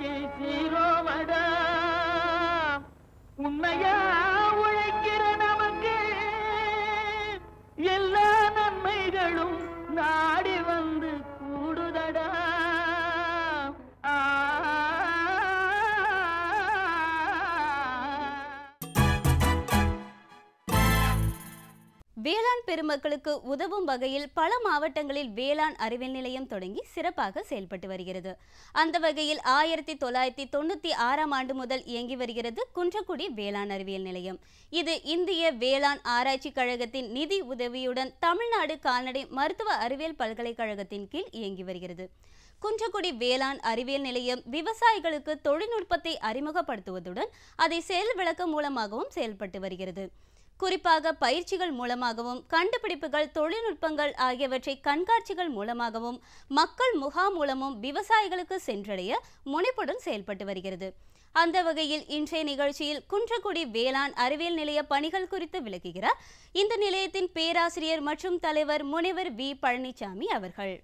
வச்சு சீரோவடா உண்மையா உழைக்கிற நமக்கு எல்லா நன்மைகளும் நாடி வந்து கூடுதடா. வேளாண் பெருமக்களுக்கு உதவும் வகையில் பல மாவட்டங்களில் வேளாண் அறிவியல் நிலையம் தொடங்கி சிறப்பாக செயல்பட்டு வருகிறது. அந்த வகையில் 1996ஆம் ஆண்டு முதல் இயங்கி வருகிறது குன்றக்குடி வேளாண் அறிவியல் நிலையம். இது இந்திய வேளாண் ஆராய்ச்சி கழகத்தின் நிதி உதவியுடன் தமிழ்நாடு கால்நடை மருத்துவ அறிவியல் பல்கலைக்கழகத்தின் கீழ் இயங்கி வருகிறது. குன்றக்குடி வேளாண் அறிவியல் நிலையம் விவசாயிகளுக்கு தொழில்நுட்பத்தை அறிமுகப்படுத்துவதுடன் அதை செயல் விளக்கம் மூலமாகவும் செயல்பட்டு வருகிறது. குறிப்பாக பயிற்சிகள் மூலமாகவும் கண்டுபிடிப்புகள் தொழில்நுட்பங்கள் ஆகியவற்றை கண்காட்சிகள் மூலமாகவும் மக்கள் முகாம் மூலமும் விவசாயிகளுக்கு சென்றடைய முனைப்புடன் செயல்பட்டு வருகிறது. அந்த வகையில் இன்றைய நிகழ்ச்சியில் குன்றக்குடி வேளாண் அறிவியல் நிலைய பணிகள் குறித்து விளக்குகிறார் இந்த நிலையத்தின் பேராசிரியர் மற்றும் தலைவர் முனைவர் வி. பழனிசாமி அவர்கள்.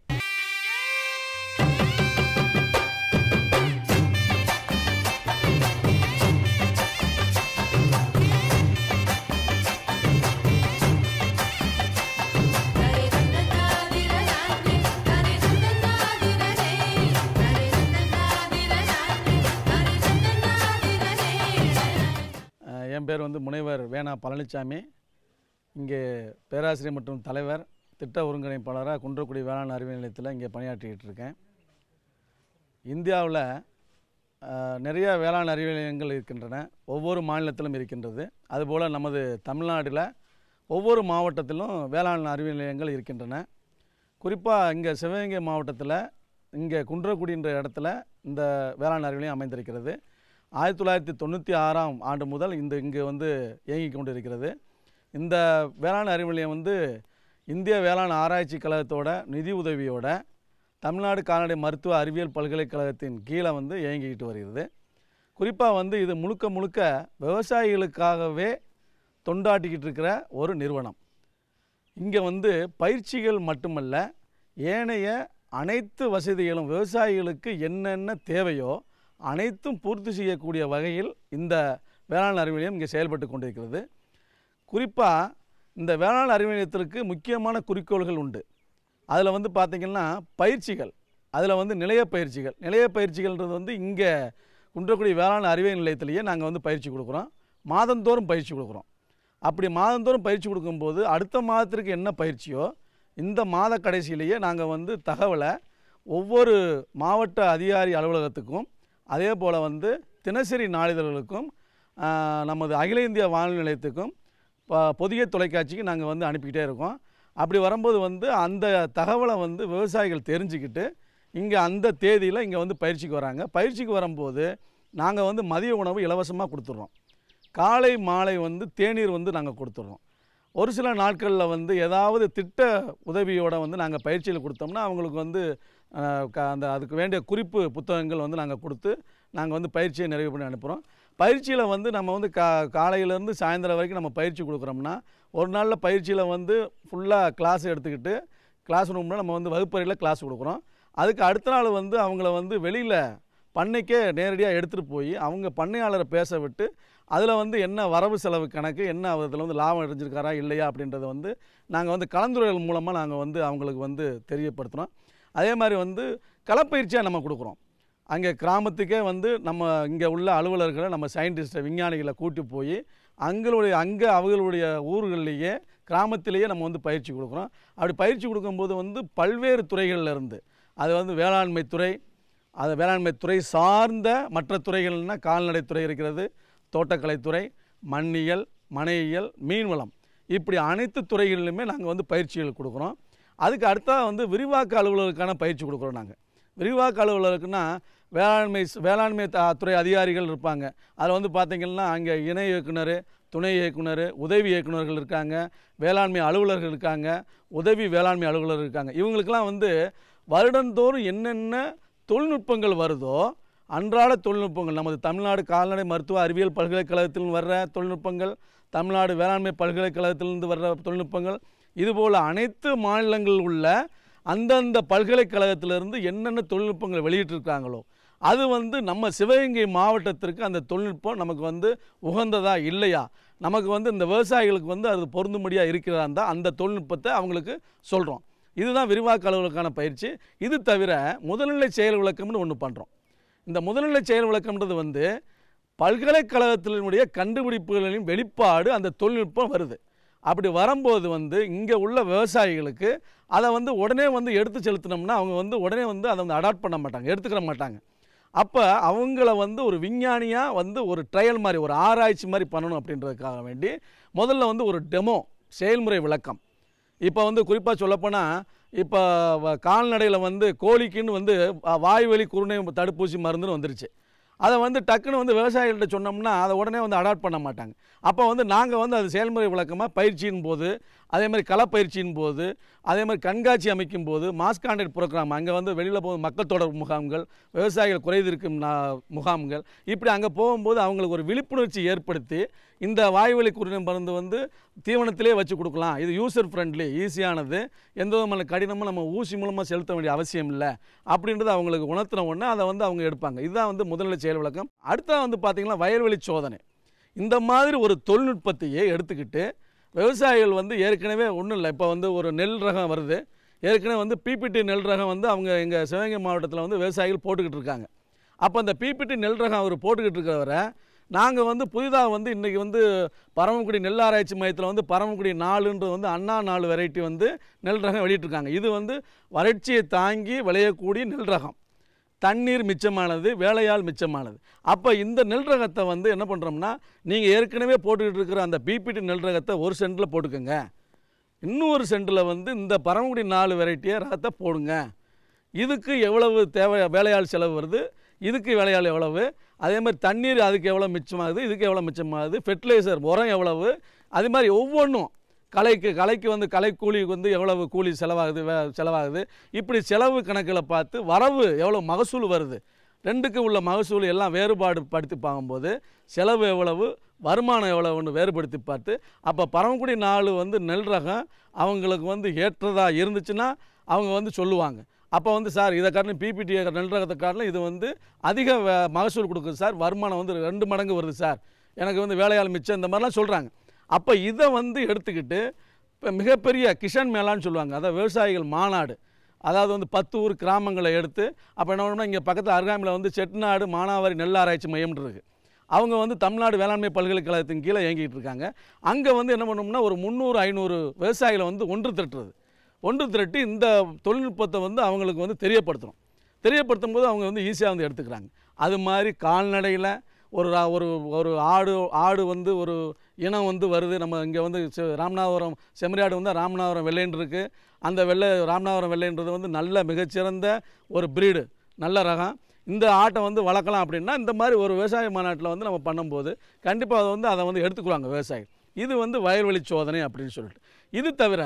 என் பேர் வந்து முனைவர் வேணா பழனிசாமி. இங்கே பேராசிரியர் மற்றும் தலைவர் திட்ட ஒருங்கிணைப்பாளராக குன்றக்குடி வேளாண் அறிவியல் நிலையத்தில் இங்கே பணியாற்றிக்கிட்டு இருக்கேன். இந்தியாவில் நிறைய வேளாண் அறிவியல் நிலையங்கள் இருக்கின்றன, ஒவ்வொரு மாநிலத்திலும் இருக்கின்றது. அதுபோல் நமது தமிழ்நாட்டில் ஒவ்வொரு மாவட்டத்திலும் வேளாண் அறிவியல் நிலையங்கள் இருக்கின்றன. குறிப்பாக இங்கே சிவகங்கை மாவட்டத்தில் இங்கே குன்றக்குடின்ற இடத்துல இந்த வேளாண் அறிவியல் நிலையம் அமைந்திருக்கிறது. 1996ஆம் ஆண்டு முதல் இங்கே வந்து இயங்கி கொண்டு இருக்கிறது. இந்த வேளாண் அறிவியல் நிலையம் வந்து இந்திய வேளாண் ஆராய்ச்சி கழகத்தோட நிதி உதவியோட தமிழ்நாடு கால்நடை மருத்துவ அறிவியல் பல்கலைக்கழகத்தின் கீழே வந்து இயங்கிக்கிட்டு வருகிறது. குறிப்பாக வந்து இது முழுக்க விவசாயிகளுக்காகவே தொண்டாட்டிக்கிட்டு இருக்கிற ஒரு நிறுவனம். இங்கே வந்து பயிற்சிகள் மட்டுமல்ல, ஏனைய அனைத்து வசதிகளும் விவசாயிகளுக்கு என்னென்ன தேவையோ அனைத்தும் பூர்த்தி செய்யக்கூடிய வகையில் இந்த வேளாண் அறிவியல் நிலையம் இங்கே செயல்பட்டு கொண்டிருக்கிறது. குறிப்பாக இந்த வேளாண் அறிவியல் நிலையத்திற்கு முக்கியமான குறிக்கோள்கள் உண்டு. அதில் வந்து பார்த்திங்கன்னா பயிற்சிகள், அதில் வந்து நிலைய பயிற்சிகள்ன்றது வந்து இங்கே குன்றக்குடி வேளாண் அறிவியல் நிலையத்திலேயே நாங்கள் வந்து பயிற்சி கொடுக்குறோம். மாதந்தோறும் பயிற்சி கொடுக்குறோம். அப்படி மாதந்தோறும் பயிற்சி கொடுக்கும்போது அடுத்த மாதத்திற்கு என்ன பயிற்சியோ இந்த மாத கடைசியிலேயே நாங்கள் வந்து தகவலை ஒவ்வொரு மாவட்ட அதிகாரி அலுவலகத்துக்கும் அதே போல் வந்து தினசரி நாளிதழ்களுக்கும் நமது அகில இந்திய வானொலி நிலையத்துக்கும் புதிய தொலைக்காட்சிக்கு நாங்கள் வந்து அனுப்பிக்கிட்டே இருக்கோம். அப்படி வரும்போது வந்து அந்த தகவலை வந்து விவசாயிகள் தெரிஞ்சுக்கிட்டு இங்கே அந்த தேதியில் இங்கே வந்து பயிற்சிக்கு வராங்க. பயிற்சிக்கு வரும்போது நாங்கள் வந்து மதிய உணவு இலவசமாக கொடுத்துட்றோம். காலை மாலை வந்து தேநீர் வந்து நாங்கள் கொடுத்துட்றோம். ஒரு சில நாட்களில் வந்து ஏதாவது திட்ட உதவியோடு வந்து நாங்கள் பயிற்சியில் கொடுத்தோம்னா அவங்களுக்கு வந்து அதுக்கு வேண்டிய குறிப்பு புத்தகங்கள் வந்து நாங்கள் கொடுத்து நாங்கள் வந்து பயிற்சியை நிறைவு பண்ணி அனுப்புகிறோம். பயிற்சியில் வந்து நம்ம வந்து காலையிலேருந்து சாயந்தரம் வரைக்கும் நம்ம பயிற்சி கொடுக்குறோம்னா ஒரு நாளில் பயிற்சியில் வந்து ஃபுல்லாக கிளாஸ் எடுத்துக்கிட்டு கிளாஸ் ரூமில் நம்ம வந்து வகுப்பறையில் கிளாஸ் கொடுக்குறோம். அதுக்கு அடுத்த நாள் வந்து அவங்கள வந்து வெளியில் பண்ணைக்கே நேரடியாக எடுத்துகிட்டு போய் அவங்க பண்ணையாளரை பேச விட்டு அதில் வந்து என்ன வரவு செலவு கணக்கு, என்ன அதில் வந்து லாபம் அடைஞ்சிருக்காரா இல்லையா அப்படின்றத வந்து நாங்கள் வந்து கலந்துரையாடல் மூலமாக நாங்கள் வந்து அவங்களுக்கு வந்து தெரியப்படுத்துகிறோம். அதே மாதிரி வந்து களப்பயிற்சியாக நம்ம கொடுக்குறோம். அங்கே கிராமத்துக்கே வந்து நம்ம இங்கே உள்ள அலுவலர்களை நம்ம சயின்டிஸ்ட்டை விஞ்ஞானிகளை கூட்டி போய் அங்கே அவங்களுடைய ஊர்கள்லேயே கிராமத்திலேயே நம்ம வந்து பயிற்சி கொடுக்குறோம். அப்படி பயிற்சி கொடுக்கும்போது வந்து பல்வேறு துறைகளில் இருந்து அது வந்து வேளாண்மை துறை சார்ந்த மற்ற துறைகள்னால் கால்நடைத்துறை இருக்கிறது, தோட்டக்கலைத்துறை, மண்ணியல், மனையியல், மீன்வளம், இப்படி அனைத்து துறைகளிலுமே நாங்கள் வந்து பயிற்சிகள் கொடுக்குறோம். அதுக்கு அடுத்தா வந்து விரிவாக்க அலுவலருக்கான பயிற்சி கொடுக்குறோம். நாங்கள் விரிவாக்க அலுவலருக்குன்னா வேளாண்மை துறை அதிகாரிகள் இருப்பாங்க. அதில் வந்து பார்த்திங்கன்னா அங்கே இணை இயக்குனர், துணை இயக்குனர், உதவி இயக்குநர்கள் இருக்காங்க, வேளாண்மை அலுவலர்கள் இருக்காங்க, உதவி வேளாண்மை அலுவலர் இருக்காங்க. இவங்களுக்கெல்லாம் வந்து வருடந்தோறும் என்னென்ன தொழில்நுட்பங்கள் வருதோ அன்றாட தொழில்நுட்பங்கள், நமது தமிழ்நாடு கால்நடை மருத்துவ அறிவியல் பல்கலைக்கழகத்தில் வர்ற தொழில்நுட்பங்கள், தமிழ்நாடு வேளாண்மை பல்கலைக்கழகத்திலிருந்து வர்ற தொழில்நுட்பங்கள், இதுபோல் அனைத்து மாநிலங்களில் உள்ள அந்தந்த பல்கலைக்கழகத்திலிருந்து என்னென்ன தொழில்நுட்பங்கள் வெளியிட்டிருக்காங்களோ அது வந்து நம்ம சிவகங்கை மாவட்டத்திற்கு அந்த தொழில்நுட்பம் நமக்கு வந்து உகந்ததா இல்லையா, நமக்கு வந்து இந்த விவசாயிகளுக்கு வந்து அது பொருந்தும்படியாக இருக்கிறதா இருந்தால் அந்த தொழில்நுட்பத்தை அவங்களுக்கு சொல்கிறோம். இதுதான் விரிவாக்க அலுவலருக்கான பயிற்சி. இது தவிர முதுநிலை செயல் விளக்கம்னு ஒன்று பண்ணுறோம். இந்த முதுநிலை செயல் விளக்கம்ன்றது வந்து பல்கலைக்கழகத்தினுடைய கண்டுபிடிப்புகளின் வெளிப்பாடு அந்த தொழில்நுட்பம் வருது. அப்படி வரும்போது வந்து இங்கே உள்ள விவசாயிகளுக்கு அதை வந்து உடனே வந்து எடுத்து செலுத்தினோம்னா அவங்க வந்து உடனே வந்து அதை வந்து அடாப்ட் பண்ண மாட்டாங்க, எடுத்துக்கிற மாட்டாங்க. அப்போ அவங்கள வந்து ஒரு விஞ்ஞானியாக வந்து ஒரு ட்ரையல் மாதிரி ஒரு ஆராய்ச்சி மாதிரி பண்ணணும் அப்படின்றதுக்காக வேண்டி முதல்ல வந்து ஒரு டெமோ செயல்முறை விளக்கம். இப்போ வந்து குறிப்பாக சொல்லப்போனால் இப்போ கால்நடையில் வந்து கோழிக்குன்னு வந்து வாய்வழி குருணை தடுப்பூசி மருந்துன்னு வந்துருச்சு. அதை வந்து டக்குன்னு வந்து விவசாயிகள்கிட்ட சொன்னோம்னா அதை உடனே வந்து அடாப்ட் பண்ண மாட்டாங்க. அப்போ வந்து நாங்கள் வந்து அது செயல்முறை விளக்கமாக பயிற்சியின் போது, அதே மாதிரி களப்பயிற்சியின் போது, அதே மாதிரி கண்காட்சி அமைக்கும் போது, மாஸ் கான்டாக்ட் ப்ரோக்ராம் அங்கே வந்து வெளியில் போகும் மக்கள் தொடர்பு முகாம்கள், விவசாயிகள் குறைதீர்க்கும் முகாம்கள், இப்படி அங்கே போகும்போது அவங்களுக்கு ஒரு விழிப்புணர்ச்சி ஏற்படுத்தி இந்த வாய்வழி குருணை மருந்து வந்து தீவனத்திலே வச்சு கொடுக்கலாம், இது யூசர் ஃப்ரெண்ட்லி, ஈஸியானது, எந்த விதமான கடினமும் நம்ம ஊசி மூலமாக செலுத்த வேண்டிய அவசியம் இல்லை அப்படின்றது அவங்களுக்கு உணர்த்தின உடனே அதை வந்து அவங்க எடுப்பாங்க. இதுதான் வந்து முதல்நிலை செயல் விளக்கம். அடுத்த வந்து பார்த்திங்கன்னா வயல்வெளி சோதனை. இந்த மாதிரி ஒரு தொழில்நுட்பத்தையே எடுத்துக்கிட்டு விவசாயிகள் வந்து ஏற்கனவே ஒன்றும் இல்லை, இப்போ வந்து ஒரு நெல் ரகம் வருது, ஏற்கனவே வந்து பிபிடி நெல் ரகம் வந்து அவங்க எங்கள் சிவகங்கை மாவட்டத்தில் வந்து விவசாயிகள் போட்டுக்கிட்டு இருக்காங்க. அப்போ அந்த பிபிடி நெல் ரகம் அவர் போட்டுக்கிட்டு இருக்கிறவரை நாங்கள் வந்து புதிதாக வந்து இன்றைக்கி வந்து பரமக்குடி நெல் ஆராய்ச்சி மையத்தில் வந்து பரமக்குடி 4ன்றது வந்து அண்ணா 4 வெரைட்டி வந்து நெல் ரகம் வெளியிட்டிருக்காங்க. இது வந்து வறட்சியை தாங்கி விளையக்கூடிய நெல் ரகம், தண்ணீர் மிச்சமானது, வேலையால் மிச்சமானது. அப்போ இந்த நெல் ரகத்தை வந்து என்ன பண்ணுறோம்னா, நீங்கள் ஏற்கனவே போட்டுக்கிட்டு இருக்கிற அந்த பிபிடி நெல் ரகத்தை ஒரு சென்டில் போட்டுக்கோங்க, இன்னொரு சென்டில் வந்து இந்த பரமக்குடி 4 வெரைட்டியை ரகத்தை போடுங்க. இதுக்கு எவ்வளவு தேவை வேலையாள் செலவு வருது, இதுக்கு வேலையாள் எவ்வளவு, அதே மாதிரி தண்ணீர் அதுக்கு எவ்வளோ மிச்சமாகுது, இதுக்கு எவ்வளோ மிச்சமாகுது, ஃபெர்டிலைசர் உரம் எவ்வளவு, அது மாதிரி ஒவ்வொன்றும் கலைக்கு வந்து கலைக்கூலிக்கு வந்து எவ்வளவு கூலி செலவாகுது, இப்படி செலவு கணக்கில் பார்த்து வரவு எவ்வளோ மகசூல் வருது, ரெண்டுக்கு உள்ள மகசூல் எல்லாம் வேறுபாடு படுத்தி பார்க்கும்போது செலவு எவ்வளவு வருமானம் எவ்வளவுன்னு வேறுபடுத்தி பார்த்து அப்போ பரமக்குடி 4 வந்து நெல் ரகம் அவங்களுக்கு வந்து ஏற்றதாக இருந்துச்சுன்னா அவங்க வந்து சொல்லுவாங்க. அப்போ வந்து சார் இதை காட்டிலும் பிபிடி நெல் ரகத்தை காட்டிலும் இது வந்து அதிக மகசூல் கொடுக்குது சார், வருமானம் வந்து 2 மடங்கு வருது சார், எனக்கு வந்து வேலையாள் மிச்சம், இந்த மாதிரிலாம் சொல்கிறாங்க. அப்போ இதை வந்து எடுத்துக்கிட்டு இப்போ மிகப்பெரிய கிஷன் மேளான்னு சொல்லுவாங்க, அதாவது விவசாயிகள் மாநாடு, அதாவது வந்து 10 ஊர் கிராமங்களை எடுத்து அப்போ என்ன பண்ணணும்னா இங்கே பக்கத்தில் அருகாமையில் வந்து செட்டிநாடு மானாவாரி நெல் ஆராய்ச்சி மையம் இருக்குது. அவங்க வந்து தமிழ்நாடு வேளாண்மை பல்கலைக்கழகத்தின் கீழே இயங்கிட்டு இருக்காங்க. அங்கே வந்து என்ன பண்ணணும்னா ஒரு 300-500 விவசாயிகளை வந்து ஒன்று திரட்டி இந்த தொழில்நுட்பத்தை வந்து அவங்களுக்கு வந்து தெரியப்படுத்தும் போது அவங்க வந்து ஈஸியாக வந்து எடுத்துக்கிறாங்க. அது மாதிரி கால்நடையில் ஒரு ஆடு வந்து ஒரு இனம் வந்து வருது, நம்ம இங்கே வந்து ராமநாதபுரம் செம்மறியாடு வந்து ராமநாதபுரம் வெள்ளைன்னு இருக்குது. அந்த ராமநாதபுரம் வெள்ளைன்றது வந்து நல்ல மிகச்சிறந்த ஒரு பிரீடு, நல்ல ரகம். இந்த ஆட்டை வந்து வளர்க்கலாம் அப்படின்னா இந்த மாதிரி ஒரு விவசாய மாநாட்டில் வந்து நம்ம பண்ணும்போது கண்டிப்பாக அதை வந்து எடுத்துக்குவாங்க விவசாயிகள். இது வந்து வயல்வெளி சோதனை அப்படின்னு சொல்லிட்டு. இது தவிர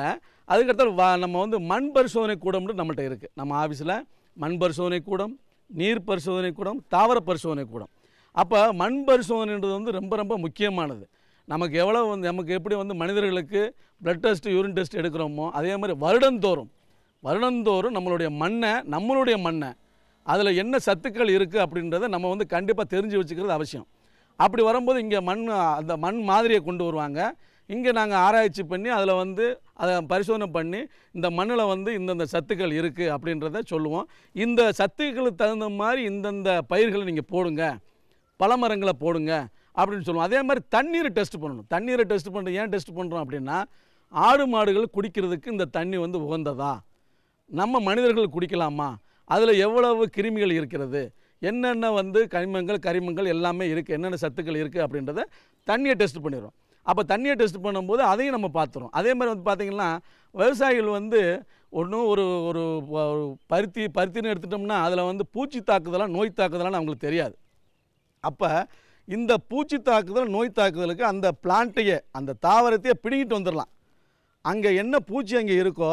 அதுக்கடுத்து நம்ம வந்து மண் பரிசோதனை கூடம்னு நம்மகிட்ட இருக்குது. நம்ம ஆஃபீஸில் மண் பரிசோதனை கூடம், நீர் பரிசோதனை கூடம், தாவர பரிசோதனை கூடம். அப்போ மண் பரிசோதனைன்றது வந்து ரொம்ப ரொம்ப முக்கியமானது. நமக்கு எப்படி வந்து மனிதர்களுக்கு பிளட் டெஸ்ட், யூரின் டெஸ்ட் எடுக்கிறோமோ அதே மாதிரி வருடந்தோறும் நம்மளுடைய மண்ணை அதில் என்ன சத்துக்கள் இருக்குது அப்படின்றத நம்ம வந்து கண்டிப்பாக தெரிஞ்சு வச்சுக்கிறது அவசியம். அப்படி வரும்போது இங்கே அந்த மண் மாதிரியை கொண்டு வருவாங்க. இங்கே நாங்கள் ஆராய்ச்சி பண்ணி அதில் வந்து அதை பரிசோதனை பண்ணி இந்த மண்ணில் வந்து இந்தந்த சத்துக்கள் இருக்குது அப்படின்றத சொல்லுவோம். இந்த சத்துக்களுக்கு தகுந்த மாதிரி இந்தந்த பயிர்களை நீங்கள் போடுங்க, பழமரங்களை போடுங்க அப்படின்னு சொல்லுவோம். அதே மாதிரி தண்ணீரை டெஸ்ட் பண்ணணும். தண்ணீரை டெஸ்ட் பண்ணுறது ஏன் டெஸ்ட் பண்ணுறோம் அப்படின்னா, ஆடு மாடுகள் குடிக்கிறதுக்கு இந்த தண்ணி வந்து உகந்ததா, நம்ம மனிதர்கள் குடிக்கலாமா, அதில் எவ்வளவு கிருமிகள் இருக்கிறது, என்னென்ன வந்து கரிமங்கள் எல்லாமே இருக்குது, என்னென்ன சத்துக்கள் இருக்குது அப்படின்றத தண்ணியை டெஸ்ட் பண்ணிடுறோம். அப்போ தண்ணியை டெஸ்ட் பண்ணும்போது அதையும் நம்ம பார்த்துறோம். அதே மாதிரி வந்து பார்த்திங்கன்னா விவசாயிகள் வந்து ஒரு பருத்தின்னு எடுத்துட்டோம்னா அதில் வந்து பூச்சி தாக்குதலாம் நோய் தாக்குதலான்னு அவங்களுக்கு தெரியாது. அப்போ இந்த பூச்சி தாக்குதல் நோய் தாக்குதலுக்கு அந்த பிளான்ட்டையே அந்த தாவரத்தையே பிடிங்கிட்டு வந்துடலாம். அங்கே என்ன பூச்சி அங்கே இருக்கோ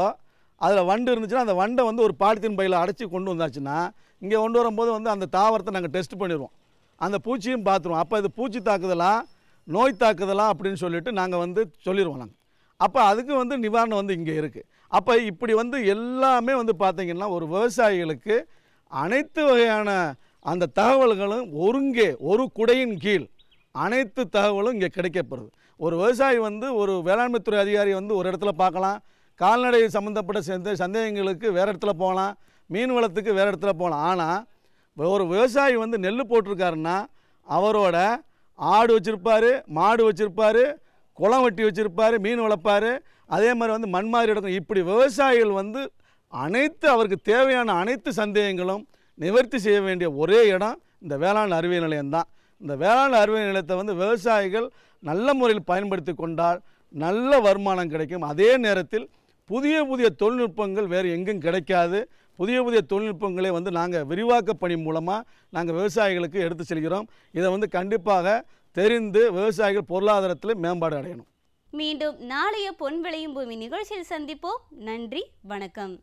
அதில் வண்டு இருந்துச்சுன்னா அந்த வண்டை வந்து ஒரு பாலித்தீன் பையில் அடைச்சி கொண்டு வந்தாச்சுன்னா இங்கே கொண்டு வரும்போது வந்து அந்த தாவரத்தை நாங்கள் டெஸ்ட் பண்ணிடுவோம், அந்த பூச்சியும் பார்த்துருவோம். அப்போ இது பூச்சி தாக்குதலா நோய் தாக்குதலா அப்படின்னு சொல்லிட்டு நாங்கள் வந்து சொல்லிடுவோம் நாங்கள். அப்போ அதுக்கு வந்து நிவாரணம் வந்து இங்கே இருக்குது. அப்போ இப்படி வந்து எல்லாமே வந்து பார்த்திங்கன்னா ஒரு விவசாயிகளுக்கு அனைத்து வகையான அந்த தகவல்களும் ஒருங்கே ஒரு குடையின் கீழ் அனைத்து தகவலும் இங்கே கிடைக்கப்படுது. ஒரு விவசாயி வந்து ஒரு வேளாண்மைத்துறை அதிகாரி வந்து ஒரு இடத்துல பார்க்கலாம், கால்நடை சம்மந்தப்பட்ட சந்தேகங்களுக்கு வேறு இடத்துல போகலாம், மீன் வளத்துக்கு வேறு இடத்துல போகலாம். ஆனால் ஒரு விவசாயி வந்து நெல் போட்டிருக்காருன்னா அவரோட ஆடு வச்சுருப்பார், மாடு வச்சுருப்பார், குளம் வெட்டி வச்சுருப்பார், மீன் வளர்ப்பார், அதே மாதிரி வந்து மண் மாதிரி எடுக்கும். இப்படி விவசாயிகள் வந்து அவருக்கு தேவையான அனைத்து சந்தேகங்களும் நிவர்த்தி செய்ய வேண்டிய ஒரே இடம் இந்த வேளாண் அறிவியல் நிலையம்தான். இந்த வேளாண் அறிவியல் நிலையத்தை வந்து விவசாயிகள் நல்ல முறையில் பயன்படுத்தி கொண்டால் நல்ல வருமானம் கிடைக்கும். அதே நேரத்தில் புதிய புதிய தொழில்நுட்பங்கள் வேறு எங்கும் கிடைக்காது. புதிய புதிய தொழில்நுட்பங்களை வந்து நாங்கள் விரிவாக்க பணி மூலமாக நாங்கள் விவசாயிகளுக்கு எடுத்து செல்கிறோம். இதை வந்து கண்டிப்பாக தெரிந்து விவசாயிகள் பொருளாதாரத்தில் மேம்பாடு அடையணும். மீண்டும் நாளைய பொன் விளையும் பூமி நிகழ்ச்சியில் சந்திப்போம். நன்றி, வணக்கம்.